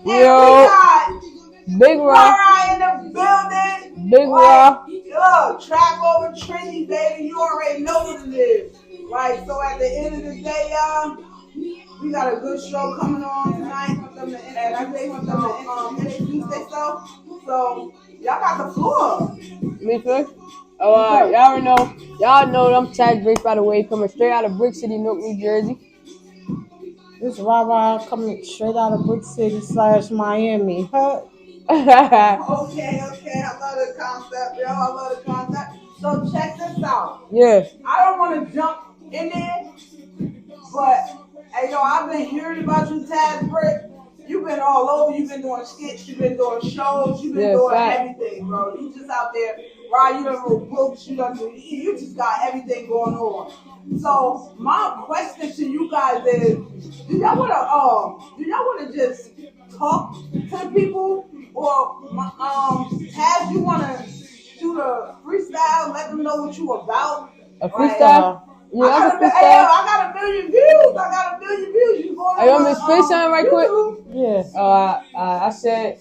Yo, Big Raw. In the building. Big Raw. Yo, Trap Over Trinity, baby. You already know what it is. Like, so at the end of the day, y'all, we got a good show coming on tonight. And I think want them to introduce themselves. So, y'all got the floor. Me first? Alright, y'all know I'm Chad Bricks, by the way, coming straight out of Brick City, Newark, New Jersey. This is Rara coming straight out of Brick City / Miami. Huh? Okay. I love the concept, yo. I love the concept. So check this out. Yeah. I don't want to jump in there, but hey, yo, I've been hearing about you, Taz Brick. You've been all over. You've been doing skits. You've been doing shows. You've been doing everything, bro. You just out there, right? You done wrote books. You just got everything going on. So my question to you guys is: Do y'all wanna just talk to the people, or Taz, you wanna shoot a freestyle? Let them know what you about. A freestyle. Yeah, I got a million views. You going you want me to spit something right quick? Yeah. I said,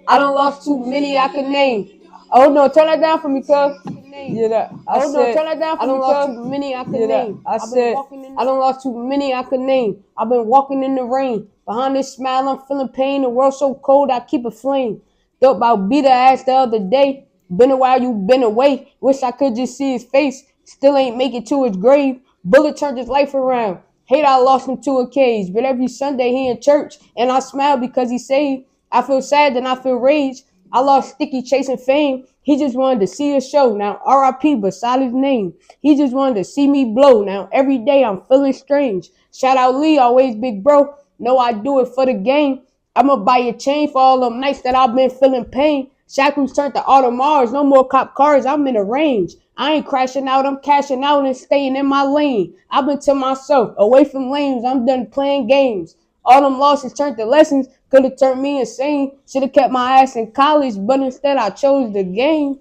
I done lost too many I could name. Oh no, turn that down for me, cuz. Yeah, I turn that down for me, cuz. I done lost too many I could name. I said, I done lost too many I could name. I've been walking in the rain. Behind this smile, I'm feeling pain. The world so cold, I keep a flame. Thought about beat her ass the other day. Been a while, you been away. Wish I could just see his face. Still ain't make it to his grave. Bullet turned his life around. Hate I lost him to a cage. But every Sunday he in church. And I smile because he saved. I feel sad and I feel rage. I lost Sticky chasing fame. He just wanted to see a show. Now R.I.P. beside his name. He just wanted to see me blow. Now every day I'm feeling strange. Shout out Lee, always big bro. Know I do it for the game. I'ma buy a chain for all them nights that I've been feeling pain. Shackles turned to Audemars. No more cop cars. I'm in a range. I ain't crashing out. I'm cashing out and staying in my lane. I've been to myself, away from lanes. I'm done playing games. All them losses turned to lessons. Could have turned me insane. Should have kept my ass in college, but instead I chose the game.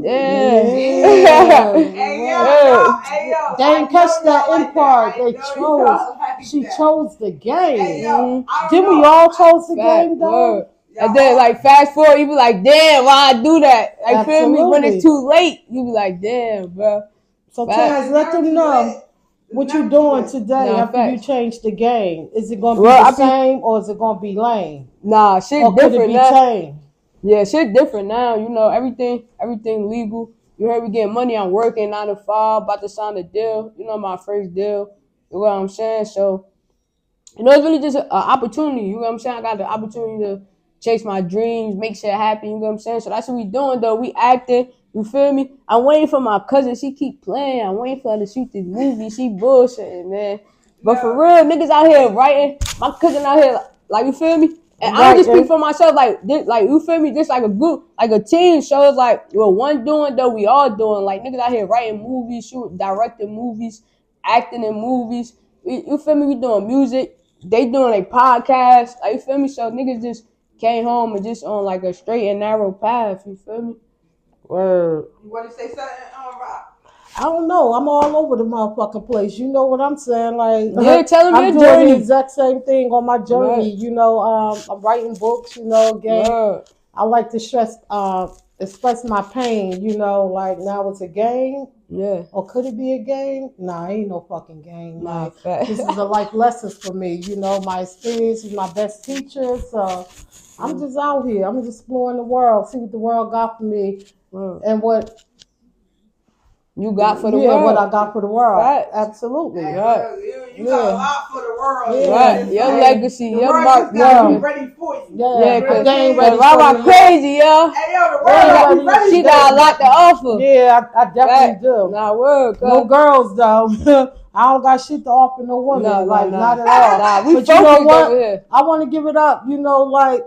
Yeah. Hey, yo. They didn't catch that in part. She chose the game. Hey, yo, Didn't we all chose the game, though? Word. And then, like, fast forward, you be like, damn, why I do that? Like, feel me? When it's too late, you be like, damn, bro. So, Taz, let them know what you doing today after you change the game. Is it going to be the same or is it going to be lame? Nah, shit or different could it be now. tame? Yeah, shit different now. You know, everything legal. You heard we getting money. I'm working 9 to 5, about to sign a deal. You know, my first deal. You know what I'm saying? So, you know, it's really just an opportunity. You know what I'm saying? I got the opportunity to chase my dreams, make shit happen, you know what I'm saying? So that's what we doing, though. We acting, you feel me? I'm waiting for my cousin. She keep playing. I'm waiting for her to shoot this movie. She bullshitting, man. But for real, niggas out here writing. My cousin out here, like, you feel me? And I don't just speak for myself, like, you feel me? Just like a group, like a team shows, like, well, one doing, though, we all doing. Like, niggas out here writing movies, directing movies, acting in movies. You feel me? We doing music. They doing a podcast. Like, you feel me? So niggas just came home and just on like a straight and narrow path. You feel me? Word. You want to say something, Rob? I don't know. I'm all over the motherfucking place. You know what I'm saying? Like, yeah, tell them I'm your doing journey. The exact same thing on my journey. Right. You know, I'm writing books. You know, again, I like to express my pain. You know, like now it's a game. Yeah. Or could it be a game? Nah, ain't no fucking game. Nah, like, this is a life lessons for me. You know, my experience is my best teacher. So I'm just out here. I'm just exploring the world, see what the world got for me, and what you got for the world. Yeah, what I got for the world. Right. Absolutely. Right. You got a lot for the world. Yeah. Right. Your legacy, your mark. Yeah. Ready for you. Yeah, because Rara crazy, yo. Hey, yo, the world ready. She got a lot to offer. Yeah, I definitely do. Nah, word. No girls, though. I don't got shit to offer no woman. No, not at all. Nah, we but you know what? Over here. I want to give it up, you know, like,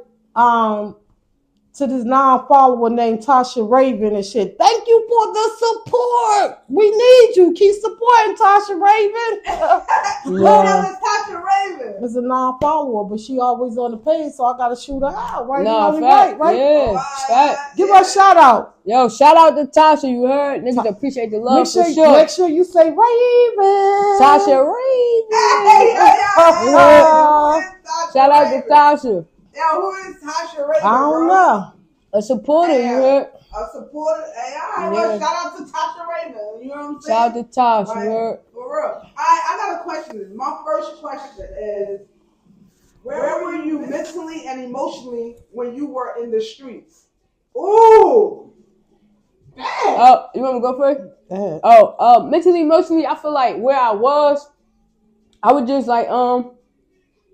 to this non-follower named Tasha Raven and shit. Thank you for the support. We need you. Keep supporting Tasha Raven. Who is Tasha Raven? It's a non-follower, but she always on the page, so I gotta shoot her out. Right? Right? Yeah. Fact. Give her a shout out. Yo, shout out to Tasha. You heard? Niggas appreciate the love for sure. Make sure you say Raven. Tasha Raven. Hey, shout out to Tasha. Yo, who is Tasha Raven? I don't know. A supporter, you heard? A supporter. Hey, all right, well, shout out to Tasha Raven. You know what I'm saying? Shout out to Tosh, you heard? For real. All right, I got a question. My first question is, where were you mentally and emotionally when you were in the streets? Ooh. Damn. Oh, you want me to go first? Oh, mentally, emotionally, I feel like where I was just like,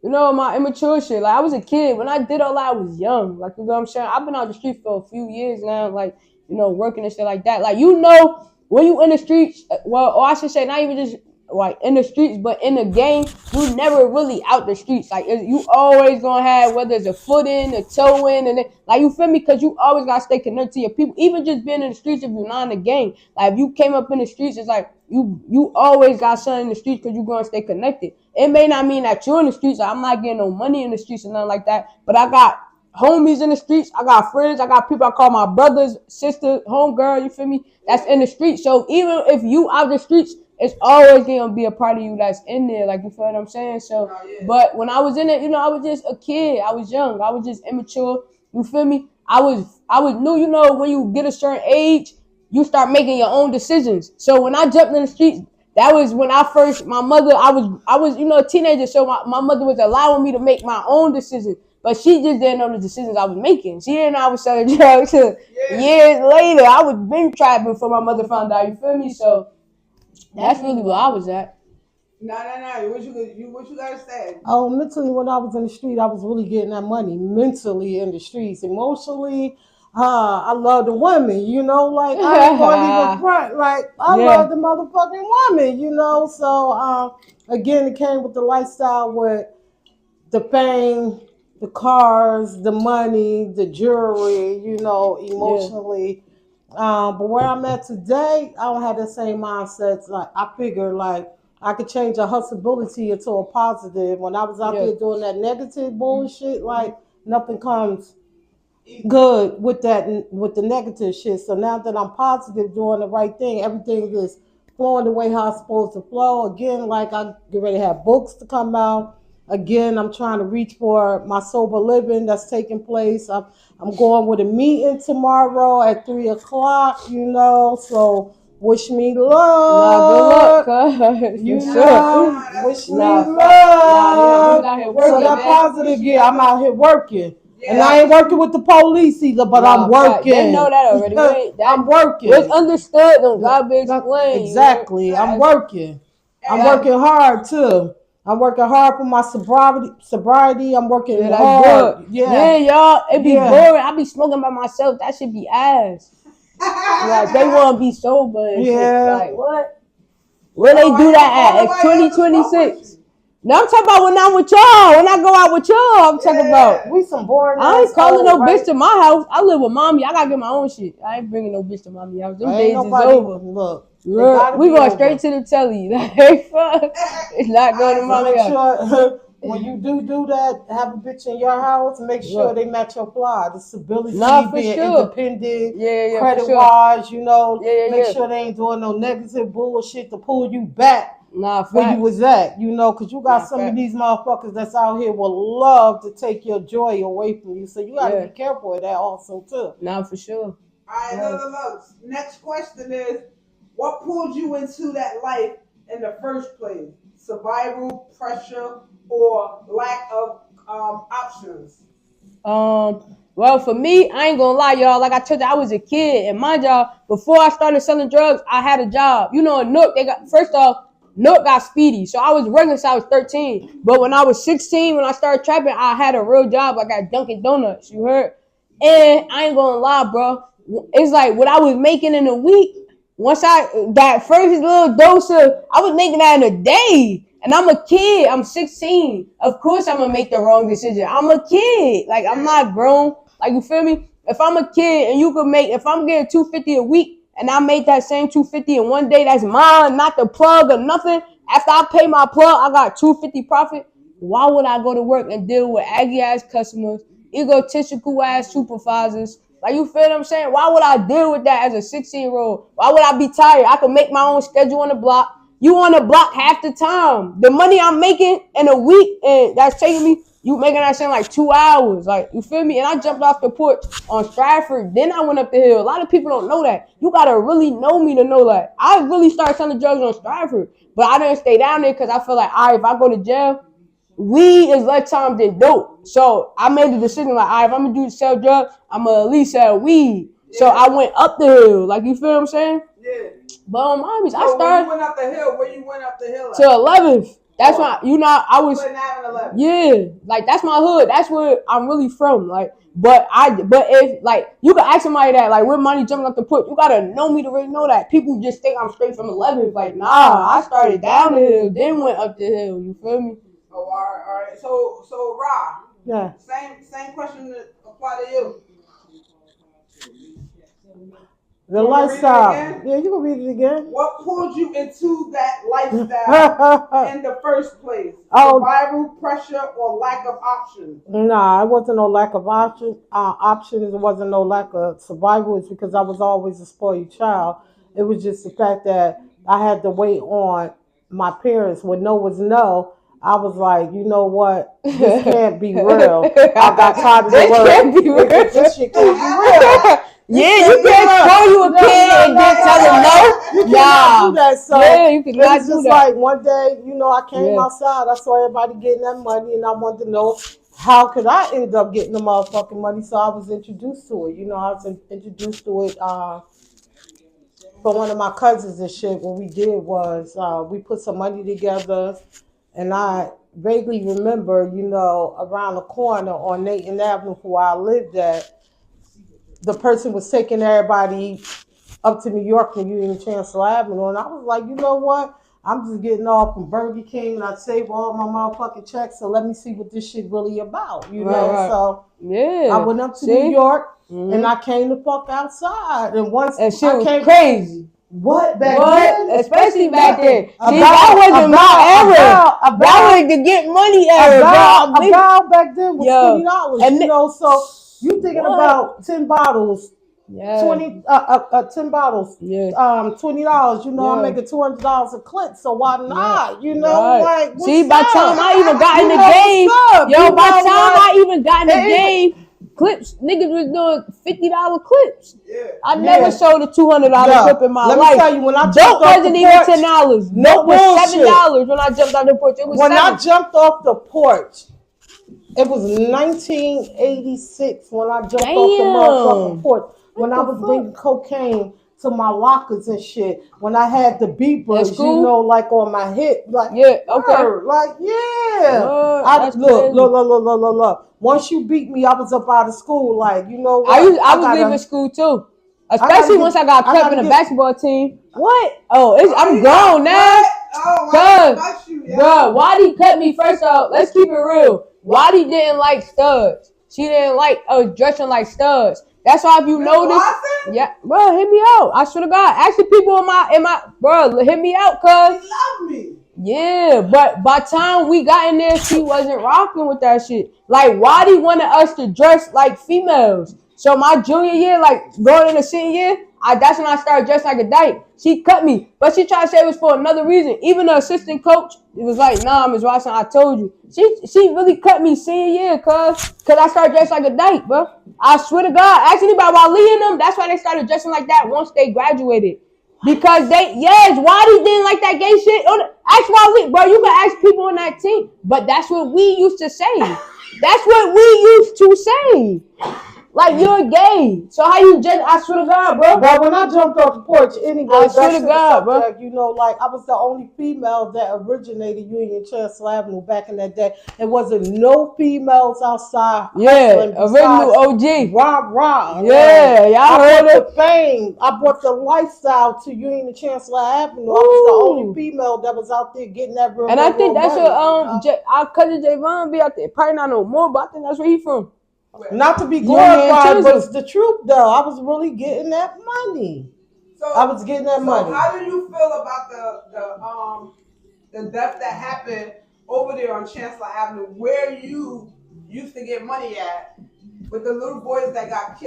you know, my immature shit. Like, I was a kid. When I did all that, I was young. Like, you know what I'm saying? I've been out the street for a few years now, like, you know, working and shit like that. Like, you know, when you in the streets, well, or I should say, not even just, like, in the streets, but in the game, you never really out the streets. Like, you always gonna have, whether it's a foot in, a toe in, and then, like, you feel me? Because you always gotta stay connected to your people. Even just being in the streets if you're not in the game. Like, if you came up in the streets, it's like, you always got something in the streets because you're gonna stay connected. It may not mean that you're in the streets. Like, I'm not getting no money in the streets or nothing like that. But I got homies in the streets. I got friends. I got people I call my brothers, sisters, homegirl. You feel me? That's in the streets. So even if you out the streets, it's always gonna be a part of you that's in there. Like, you feel what I'm saying? So, but when I was in it, you know, I was just a kid. I was young. I was just immature. You feel me? I was new. You know, when you get a certain age, you start making your own decisions. So when I jumped in the streets, that was when my mother, I was, you know, a teenager. So my mother was allowing me to make my own decisions, but she just didn't know the decisions I was making. She didn't know I was selling drugs years later. I was been trapped before my mother found out. You feel me? So that's really where I was at. No. What you gotta say? Oh, mentally, when I was in the street, I was really getting that money. Mentally in the streets, emotionally, I love the women. You know, like I ain't gonna even front. Like I love the motherfucking woman. You know, so again, it came with the lifestyle, with the fame, the cars, the money, the jewelry. You know, emotionally. But where I'm at today, I don't have the same mindsets. Like I figure, like I could change a hustleability into a positive. When I was out there doing that negative bullshit, like nothing comes good with that, with the negative shit. So now that I'm positive, doing the right thing, everything is flowing the way how it's supposed to flow. Again, like I get ready to have books to come out. Again, I'm trying to reach for my sober living that's taking place. I'm going with a meeting tomorrow at 3:00. You know, so. Wish me luck. Good luck, you know, wish me luck. So that positive, I'm out here working. And I ain't working with the police either, but I'm working. They know that already. I'm working. It's understood. Don't God be explained. Exactly. I'm working. I'm working hard too. I'm working hard for my sobriety. I'm working hard. Yeah, y'all. It be boring. I be smoking by myself. That should be ass. Like they want to be sober and shit. Like what? Where they do that at? It's 2026. No, I'm talking about when I'm with y'all. When I go out with y'all, I'm talking about. We some boring. I ain't calling no bitch to my house. I live with mommy. I gotta get my own shit. I ain't bringing no bitch to mommy house. Them days is over. Look, we going straight to the telly. Like fuck. It's not going to mommy house. When you do that, have a bitch in your house, make sure they match your fly. The stability, being independent, credit-wise, you know, make sure they ain't doing no negative bullshit to pull you back where you was at, you know, because you got some of these motherfuckers that's out here will love to take your joy away from you. So you got to be careful of that also, too. Nah, for sure. All right, look. Next question is, what pulled you into that life in the first place? Survival, pressure, or lack of options? Well, for me, I ain't gonna lie, y'all. Like I told you, I was a kid, and my job before I started selling drugs, I had a job. You know, in Nook, Nook got speedy, so I was working since I was 13. But when I was 16, when I started trapping, I had a real job. I got Dunkin' Donuts. You heard? And I ain't gonna lie, bro. It's like what I was making in a week. Once that first little dose of, I was making that in a day. And I'm a kid. I'm 16. Of course I'm going to make the wrong decision. I'm a kid. Like, I'm not grown. Like, you feel me? If I'm a kid and if I'm getting $250 a week and I make that same $250 in one day, that's mine, not the plug or nothing. After I pay my plug, I got $250 profit. Why would I go to work and deal with aggy-ass customers, egotistical-ass supervisors? Like, you feel what I'm saying? Why would I deal with that as a 16-year-old? Why would I be tired? I could make my own schedule on the block. You on the block half the time. The money I'm making in a week, and that's taking me you making that shit in like 2 hours. Like, you feel me? And I jumped off the porch on Stratford. Then I went up the hill. A lot of people don't know that. You gotta really know me to know that. I really started selling drugs on Stratford. But I didn't stay down there because I feel like, all right, if I go to jail, weed is less time than dope. So I made the decision like, all right, if I'm gonna sell drugs, I'm gonna at least sell weed. Yeah. So I went up the hill. Like, you feel what I'm saying? Yeah. But mommies, so I started. When you went up the hill, where you went up the hill at? To 11th. That's why, you know, I was. Yeah, like that's my hood. That's where I'm really from. Like, but if like you can ask somebody that like with money jumping up the put, you gotta know me to really know that. People just think I'm straight from 11th. Like, nah, I started down the hill, then went up the hill. You feel me? Oh, all right. So Ra. Yeah. Same question that apply to you. The lifestyle. Yeah, you can read it again. What pulled you into that lifestyle in the first place? Survival, pressure, or lack of options? Nah, it wasn't no lack of options. It wasn't no lack of survival. It's because I was always a spoiled child. It was just the fact that I had to wait on my parents. When no was no, I was like, you know what? This can't be real. I got tired of the word. This shit can't be real. Yeah, you can't throw you a kid and then tell him no. You cannot do that. So yeah, you cannot do just that. Like one day, you know, I came outside. I saw everybody getting that money, and I wanted to know how could I end up getting the motherfucking money. So I was introduced to it. You know, I was introduced to it from one of my cousins and shit. What we did was we put some money together, and I vaguely remember, you know, around the corner on Nathan Avenue, where I lived at. The person was taking everybody up to New York and Union Chancellor Avenue. And I was like, you know what? I'm just getting off from Burger King and I save all my motherfucking checks. So let me see what this shit really about, you know? Right. So I went up to New York and I came the fuck outside. And once that shit was crazy. What back then? Especially back then. See, that wasn't my era. That was to get money era. A bottle back then was $20. You know, so you thinking about 10 bottles, 10 bottles, $20. You know, I'm making $200 a clip, so why not? You know, like see, by the time I even got in the game, by the time I even got in the game, clips, niggas was doing $50 clips. Yeah. I never sold a $200 clip in my life. Let me tell you, when I dope wasn't even $10. Dope was $7 when I jumped off the porch. It was when I jumped off the porch. It was 1986 when I jumped off the motherfucking porch. When I was bringing cocaine to my lockers and shit. When I had the beepers, you know, like on my hip, like look. Once you beat me, I was up out of school. Like, you know what? I was leaving school too, especially once I got cut in the basketball team. What? I'm grown now. Bro, Wadi cut me. First off, let's keep it real. Wadi didn't like studs. She didn't like dressing like studs. That's why if you notice, bro, hit me out. I swear to God, actually, people in my bro, hit me out, cuz. He love me. Yeah, but by the time we got in there, she wasn't rocking with that shit. Like, Wadi wanted us to dress like females. So my junior year, like going into senior year, that's when I started dressing like a dyke. She cut me, but she tried to say it was for another reason. Even the assistant coach, it was like, nah, Ms. Watson, I told you. She really cut me senior year, cause I started dressing like a dyke, bro. I swear to God. Ask anybody while Lee and them, that's why they started dressing like that once they graduated. Because Wadi didn't like that gay shit. Ask Wally, bro, you can ask people on that team. But that's what we used to say. That's what we used to say. Like, you're gay. So how you just, I swear to God, bro. But when I jumped off the porch, anyway, I swear to God, bro. You know, like, I was the only female that originated Union Chancellor Avenue back in that day. There wasn't no females outside. Yeah, original OG. Rah. Yeah, y'all heard it. The fame. I brought the lifestyle to Union Chancellor Avenue. Ooh. I was the only female that was out there getting that real. And I think that's what our cousin Javon be out there. Probably not no more, but I think that's where he from. Not to be glorified, but it's the truth, though. I was really getting that money. So how do you feel about the death that happened over there on Chancellor Avenue, where you used to get money at, with the little boys that got killed?